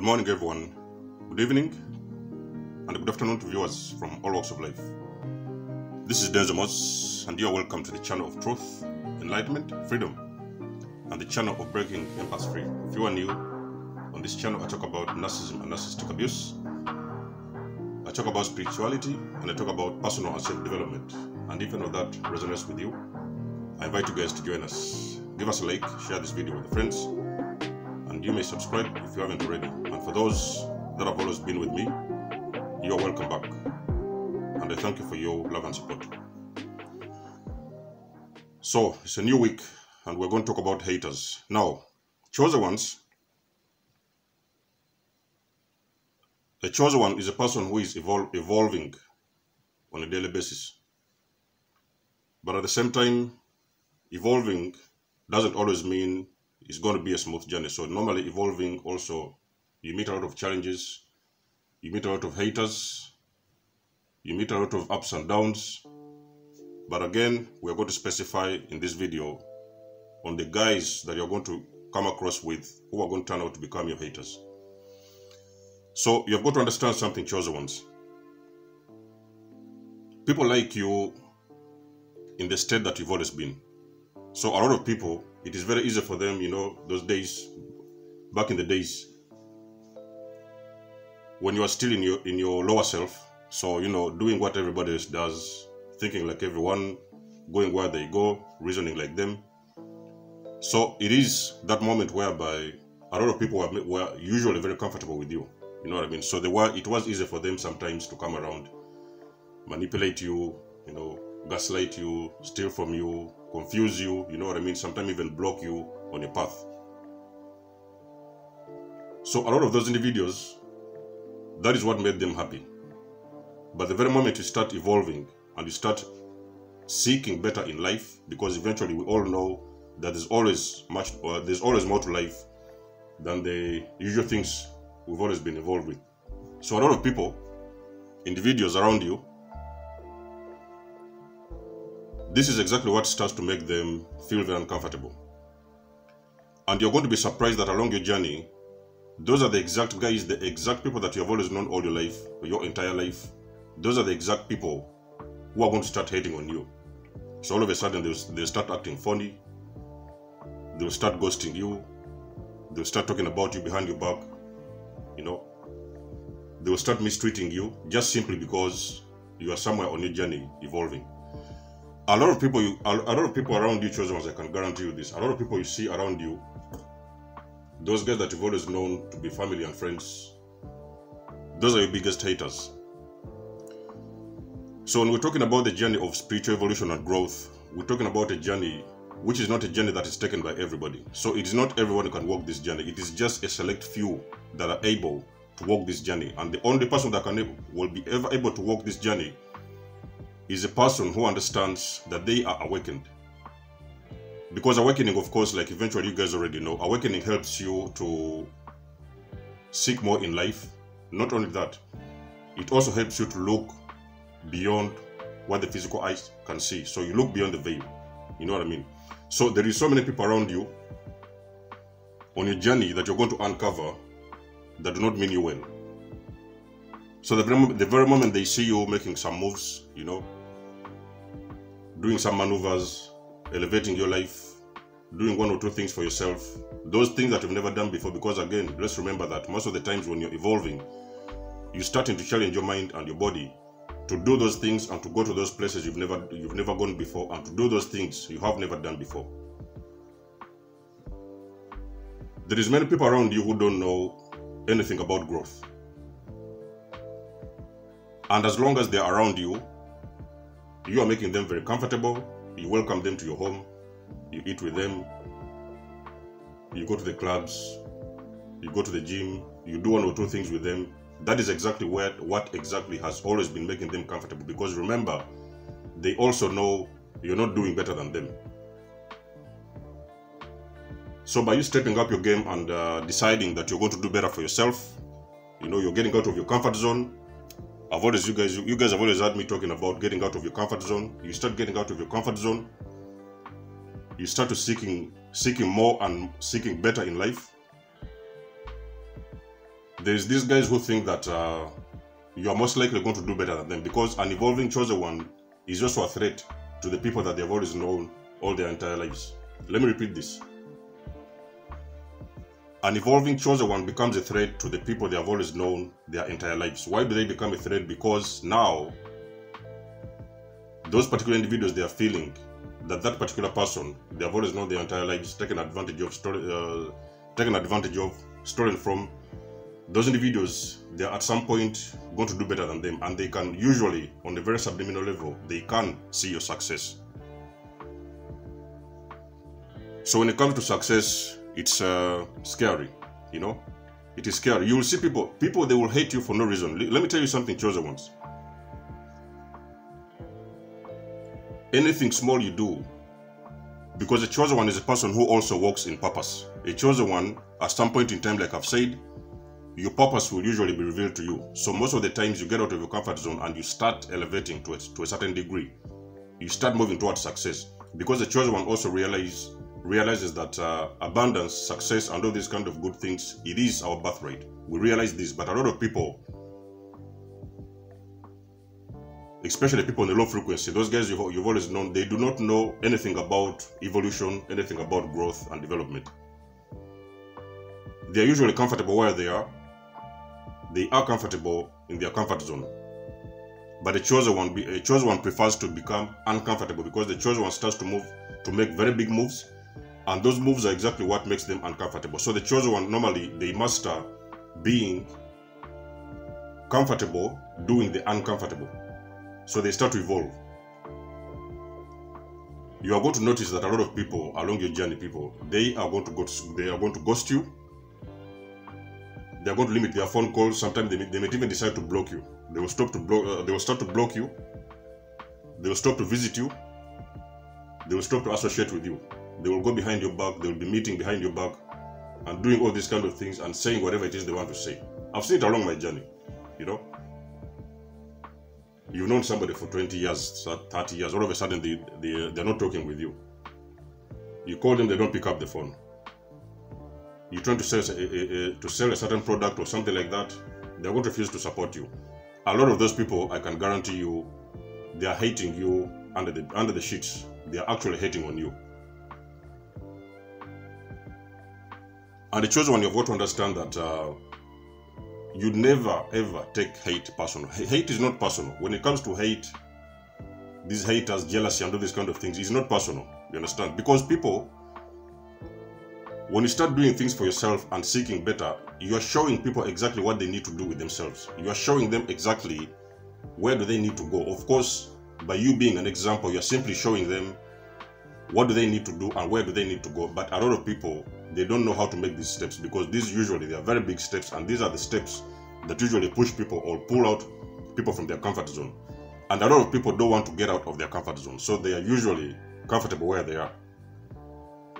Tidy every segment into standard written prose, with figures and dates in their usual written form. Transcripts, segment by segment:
Good morning, everyone. Good evening, and good afternoon to viewers from all walks of life. This is nikymus, and you are welcome to the channel of truth, enlightenment, freedom, and the channel of breaking empaths free. If you are new on this channel, I talk about narcissism and narcissistic abuse. I talk about spirituality, and I talk about personal and self-development. And if any of that resonates with you, I invite you guys to join us. Give us a like, share this video with your friends, and you may subscribe if you haven't already. And for those that have always been with me, you are welcome back. And I thank you for your love and support. So, it's a new week, and we're going to talk about haters. Now, chosen ones. A chosen one is a person who is evolving on a daily basis. But at the same time, evolving doesn't always mean it's going to be a smooth journey. So normally evolving also, you meet a lot of challenges, you meet a lot of haters, you meet a lot of ups and downs. But again, we're going to specify in this video on the guys that you're going to come across with who are going to turn out to become your haters. So you've got to understand something, chosen ones. People like you in the state that you've always been. So a lot of people, it is very easy for them, those days, back in the days, when you are still in your lower self. So, doing what everybody else does, thinking like everyone, going where they go, reasoning like them. So it is that moment whereby a lot of people were usually very comfortable with you. You know what I mean? So it was easy for them sometimes to come around, manipulate you, gaslight you, steal from you, confuse you, you know what I mean? Sometimes even block you on your path. So a lot of those individuals, that is what made them happy. But the very moment you start evolving and you start seeking better in life, because eventually we all know that there's always more to life than the usual things we've always been involved with. So a lot of people, individuals around you, this is exactly what starts to make them feel very uncomfortable. And you're going to be surprised that along your journey, those are the exact guys, the exact people that you have always known all your life, your entire life. Those are the exact people who are going to start hating on you. So all of a sudden, they'll start acting funny. They'll start ghosting you. They'll start talking about you behind your back. They'll start mistreating you just simply because you are somewhere on your journey evolving. A lot of people around you, chosen ones, I can guarantee you this. A lot of people you see around you, those guys that you've always known to be family and friends, those are your biggest haters. So when we're talking about the journey of spiritual evolution and growth, we're talking about a journey which is not a journey that is taken by everybody. So it is not everyone who can walk this journey. It is just a select few that are able to walk this journey. And the only person that will be ever able to walk this journey is a person who understands that they are awakened. Because awakening, of course, like eventually you guys already know, awakening helps you to seek more in life. Not only that, it also helps you to look beyond what the physical eyes can see. So you look beyond the veil. You know what I mean? So there is so many people around you on your journey that you're going to uncover that do not mean you well. So the very moment they see you making some moves, doing some maneuvers, elevating your life, doing one or two things for yourself, those things that you've never done before, because again, let's remember that most of the times when you're evolving, you're starting to challenge your mind and your body to do those things and to go to those places you've never gone before, and to do those things you have never done before. There is many people around you who don't know anything about growth. And as long as they're around you, you are making them very comfortable. You welcome them to your home. You eat with them. You go to the clubs. You go to the gym. You do one or two things with them. That is exactly what exactly has always been making them comfortable. Because remember, they also know you're not doing better than them. So by you stepping up your game and deciding that you're going to do better for yourself, you're getting out of your comfort zone. You guys have always heard me talking about getting out of your comfort zone. You start getting out of your comfort zone. You start to seeking more and seeking better in life. There's these guys who think that you are most likely going to do better than them, because an evolving chosen one is also a threat to the people that they've always known all their entire lives. Let me repeat this. An evolving chosen one becomes a threat to the people they have always known their entire lives. Why do they become a threat? Because now those particular individuals, they are feeling that that particular person they have always known their entire lives, taken advantage of, stolen from. Those individuals, they are at some point going to do better than them, and they can usually, on a very subliminal level, they can see your success. So when it comes to success, it's scary, you know. It is scary. You will see people, they will hate you for no reason. Let me tell you something, chosen ones. Anything small you do, because a chosen one is a person who also walks in purpose. A chosen one, at some point in time, like I've said, your purpose will usually be revealed to you. So most of the times you get out of your comfort zone and you start elevating to a certain degree. You start moving towards success, because the chosen one also realizes that abundance, success, and all these kind of good things, it is our birthright. We realize this, but a lot of people, especially people in the low frequency, those guys you've always known, they do not know anything about evolution, anything about growth and development. They are usually comfortable where they are. They are comfortable in their comfort zone. But a chosen one prefers to become uncomfortable, because the chosen one starts to make very big moves, and those moves are exactly what makes them uncomfortable. So the chosen one, normally they master being comfortable doing the uncomfortable. So they start to evolve. You are going to notice that a lot of people along your journey, they are going to ghost you. They are going to limit their phone calls. Sometimes they might even decide to block you. They will start to block you. They will stop to visit you. They will stop to associate with you. They will go behind your back. They will be meeting behind your back and doing all these kind of things and saying whatever it is they want to say. I've seen it along my journey, you know. You've known somebody for 20 years, 30 years. All of a sudden, they're not talking with you. You call them, they don't pick up the phone. You're trying to sell a certain product or something like that, they're going to refuse to support you. A lot of those people, I can guarantee you, they are hating you under the sheets. They are actually hating on you. And the chosen one, you've got to understand that you never ever take hate personal. Hate is not personal. When it comes to hate, these haters, jealousy, and all these kind of things, it's not personal. You understand? Because people, when you start doing things for yourself and seeking better, you are showing people exactly what they need to do with themselves. You are showing them exactly where do they need to go. Of course, by you being an example, you are simply showing them what do they need to do and where do they need to go. But a lot of people, they don't know how to make these steps, because these usually, they are very big steps, and these are the steps that usually push people or pull out people from their comfort zone. And a lot of people don't want to get out of their comfort zone, so they are usually comfortable where they are.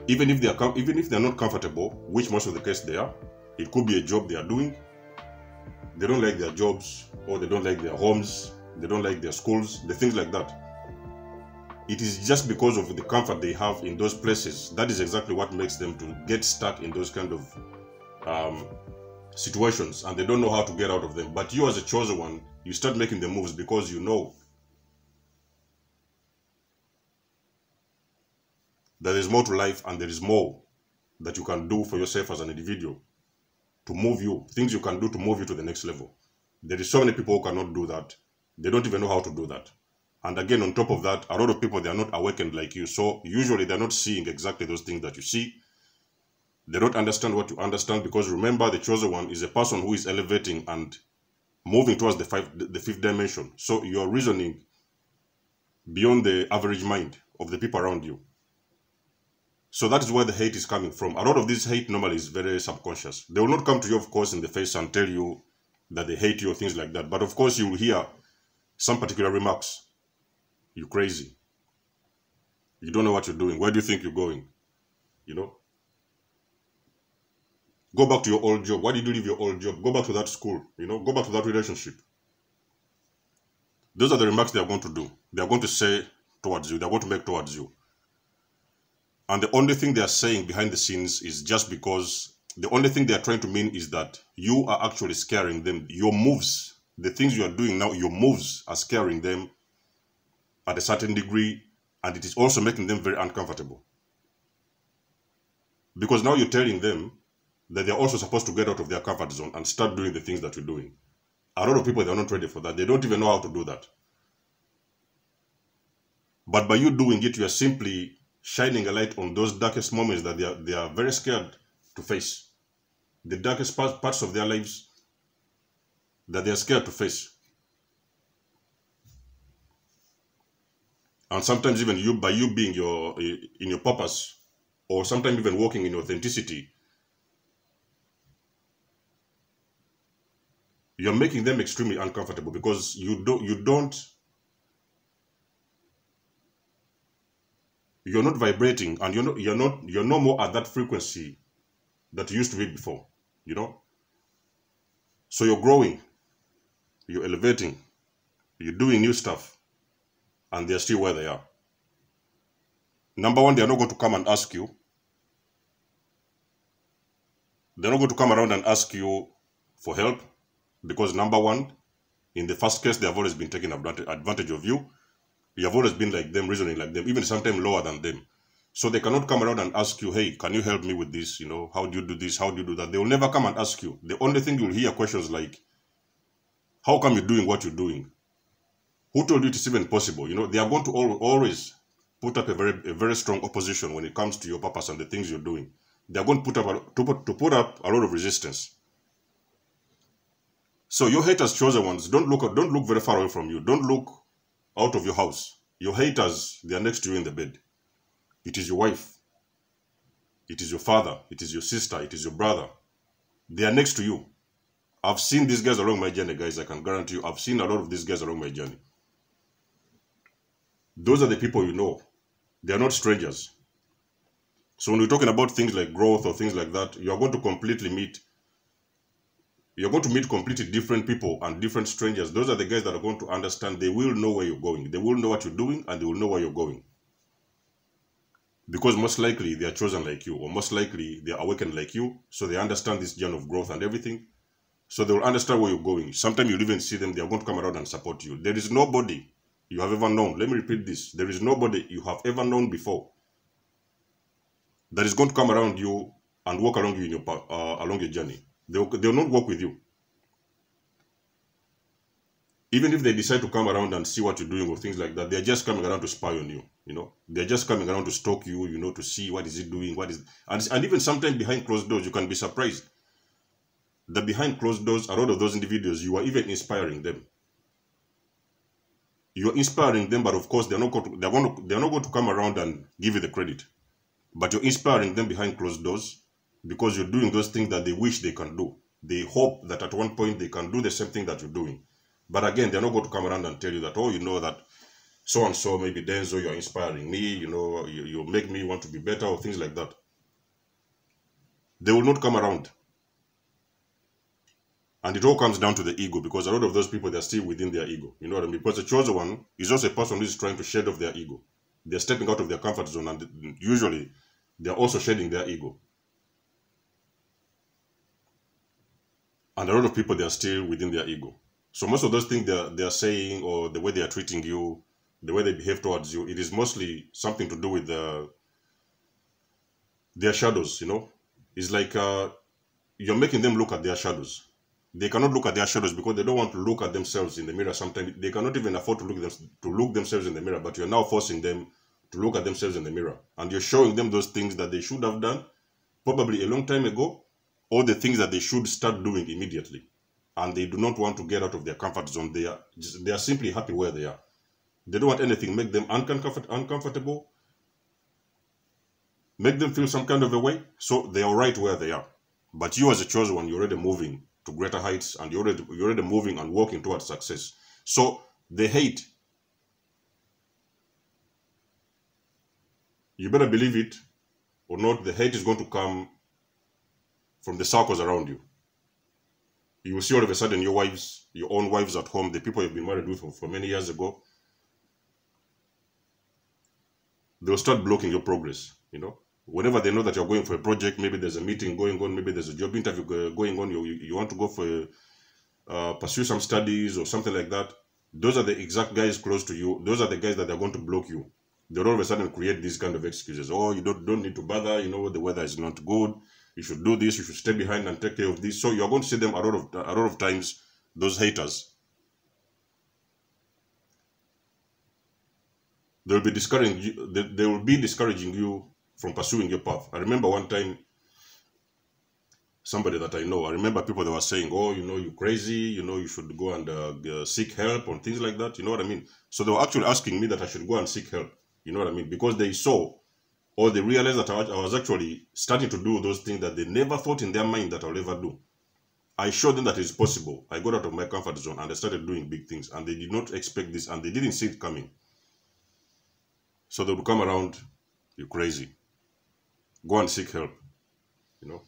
Even if they're not comfortable, which most of the case they are, it could be a job they are doing. They don't like their jobs, or they don't like their homes, they don't like their schools, the things like that. It is just because of the comfort they have in those places. That is exactly what makes them to get stuck in those kind of situations, and they don't know how to get out of them. But you, as a chosen one, you start making the moves because you know there is more to life, and there is more that you can do for yourself as an individual to move you, things you can do to move you to the next level. There is so many people who cannot do that. They don't even know how to do that. And again, on top of that, a lot of people, they are not awakened like you. So usually they're not seeing exactly those things that you see. They don't understand what you understand, because remember, the chosen one is a person who is elevating and moving towards the fifth dimension. So you're reasoning beyond the average mind of the people around you. So that is where the hate is coming from. A lot of this hate normally is very subconscious. They will not come to you, of course, in the face and tell you that they hate you or things like that. But of course, you will hear some particular remarks. You're crazy. You don't know what you're doing. Where do you think you're going? You know? Go back to your old job. Why did you leave your old job? Go back to that school. You know? Go back to that relationship. Those are the remarks they are going to do. They are going to say towards you. They are going to make towards you. And the only thing they are saying behind the scenes is just because The only thing they are trying to mean is that you are actually scaring them. Your moves, the things you are doing now, your moves are scaring them at a certain degree, and it is also making them very uncomfortable. Because now you're telling them that they're also supposed to get out of their comfort zone and start doing the things that you're doing. A lot of people, they're not ready for that. They don't even know how to do that. But by you doing it, you are simply shining a light on those darkest moments that they are very scared to face. The darkest parts of their lives that they are scared to face. And sometimes even you, by you being in your purpose, or sometimes even walking in authenticity, you're making them extremely uncomfortable because you're not vibrating, and you're no more at that frequency that you used to be before, you know. So you're growing, you're elevating, you're doing new stuff, and they're still where they are. Number one, they're not going to come and ask you. They're not going to come around and ask you for help, because number one, in the first case, they have always been taking advantage of you. You have always been like them, reasoning like them, even sometimes lower than them. So they cannot come around and ask you, hey, can you help me with this? You know, how do you do this? How do you do that? They will never come and ask you. The only thing you'll hear questions like, how come you're doing what you're doing? Who told you it's even possible? You know, they are going to always put up a very strong opposition when it comes to your purpose and the things you're doing. They are going to put up a lot of resistance. So your haters, chosen ones, don't look very far away from you. Don't look out of your house. Your haters, they are next to you in the bed. It is your wife. It is your father. It is your sister. It is your brother. They are next to you. I've seen these guys along my journey, guys. I can guarantee you, I've seen a lot of these guys along my journey. Those are the people you know. They are not strangers. So when we're talking about things like growth or things like that, you're going to meet completely different people and different strangers. Those are the guys that are going to understand. They will know where you're going. They will know what you're doing, and they will know where you're going. Because most likely they are chosen like you, or most likely they are awakened like you, so they understand this journey of growth and everything. So they will understand where you're going. Sometimes you'll even see them, they are going to come around and support you. There is nobody you have ever known. Let me repeat this. There is nobody you have ever known before that is going to come around you and walk along you in your along your journey. They will not walk with you. Even if they decide to come around and see what you're doing or things like that, they're just coming around to spy on you, you know. They're just coming around to stalk you, you know, to see what is it doing, and even sometimes behind closed doors, you can be surprised that behind closed doors, a lot of those individuals, you are even inspiring them. You're inspiring them, but of course, they're not going to come around and give you the credit. But you're inspiring them behind closed doors because you're doing those things that they wish they can do. They hope that at one point they can do the same thing that you're doing. But again, they're not going to come around and tell you that, oh, you know that so-and-so, maybe Denzo, you're inspiring me, you know, you make me want to be better or things like that. They will not come around. And it all comes down to the ego, because a lot of those people, they're still within their ego. You know what I mean? Because the chosen one is also a person who is trying to shed off their ego. They're stepping out of their comfort zone, and usually they're also shedding their ego. And a lot of people, they are still within their ego. So most of those things they are saying, or the way they are treating you, the way they behave towards you, it is mostly something to do with their shadows, you know. It's like you're making them look at their shadows. They cannot look at their shadows because they don't want to look at themselves in the mirror. Sometimes they cannot even afford to look themselves in the mirror, but you're now forcing them to look at themselves in the mirror. And you're showing them those things that they should have done probably a long time ago, or the things that they should start doing immediately. And they do not want to get out of their comfort zone. They are simply happy where they are. They don't want anything make them uncomfortable, make them feel some kind of a way. So they are right where they are. But you as a chosen one, you're already moving to greater heights, and you're already moving and walking towards success. So the hate, you better believe it or not, the hate is going to come from the circles around you. You will see all of a sudden your own wives at home, the people you've been married with for many years ago, they'll start blocking your progress, you know. Whenever they know that you're going for a project, maybe there's a meeting going on, maybe there's a job interview going on, you want to go for pursue some studies or something like that, those are the exact guys close to you. Those are the guys that are going to block you. They'll all of a sudden create these kind of excuses. Oh, you don't need to bother, you know, the weather is not good, you should do this, you should stay behind and take care of this. So you're going to see them a lot of times, those haters. They will be discouraging you from pursuing your path. I remember one time, somebody that I know, I remember people that were saying, oh, you know, you're crazy, you know, you should go and seek help and things like that, you know what I mean? So they were actually asking me that I should go and seek help, you know what I mean? Because they saw, or they realized that I was actually starting to do those things that they never thought in their mind that I'll ever do. I showed them that it's possible. I got out of my comfort zone and I started doing big things, and they did not expect this and they didn't see it coming. So they would come around, you're crazy. Go and seek help, you know.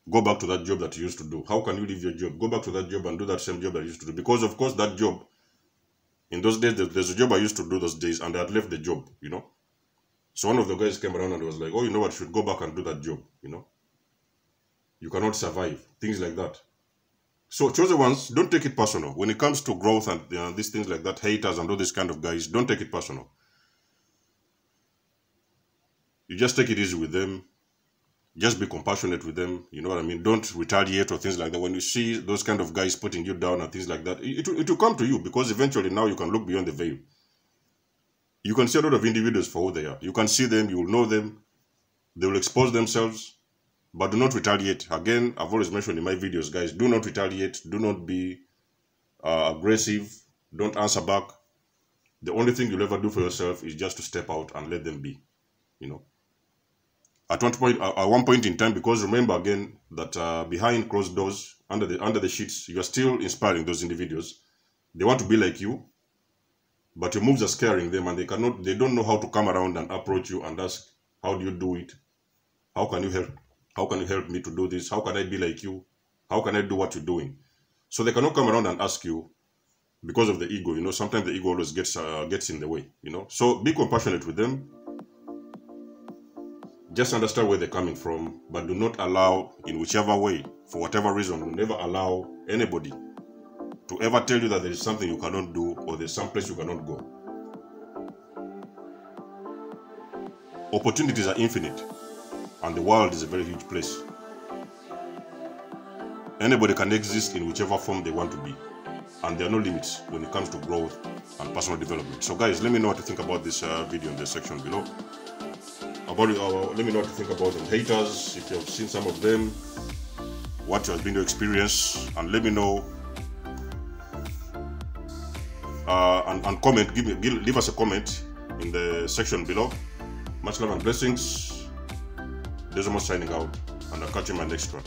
Go back to that job that you used to do. How can you leave your job? Go back to that job and do that same job that you used to do. Because, of course, that job, in those days, there's a job I used to do those days, and I had left the job, you know. So one of the guys came around and was like, oh, you know what, you should go back and do that job, you know. You cannot survive. Things like that. So, chosen ones, don't take it personal. When it comes to growth and these things like that, haters and all these kind of guys, don't take it personal. You just take it easy with them. Just be compassionate with them, you know what I mean? Don't retaliate or things like that. When you see those kind of guys putting you down and things like that, it will come to you, because eventually now you can look beyond the veil. You can see a lot of individuals for who they are. You can see them, you will know them, they will expose themselves, but do not retaliate. Again, I've always mentioned in my videos, guys, do not retaliate, do not be aggressive, don't answer back. The only thing you'll ever do for yourself is just to step out and let them be, you know. At one point in time, because remember again that behind closed doors, under the sheets, you are still inspiring those individuals. They want to be like you, but your moves are scaring them, and they don't know how to come around and approach you and ask, how do you do it? How can you help? How can you help me to do this? How can I be like you? How can I do what you're doing? So they cannot come around and ask you because of the ego. You know, sometimes the ego always gets in the way. You know, so be compassionate with them. Just understand where they're coming from, but do not allow, in whichever way, for whatever reason, never allow anybody to ever tell you that there is something you cannot do or there's some place you cannot go. Opportunities are infinite, and the world is a very huge place. Anybody can exist in whichever form they want to be, and there are no limits when it comes to growth and personal development. So guys, let me know what you think about this video in the section below. Let me know what you think about them haters, if you have seen some of them, what has been your experience, and let me know and comment. Leave us a comment in the section below. Much love and blessings. There's almost signing out, and I'll catch you in my next one.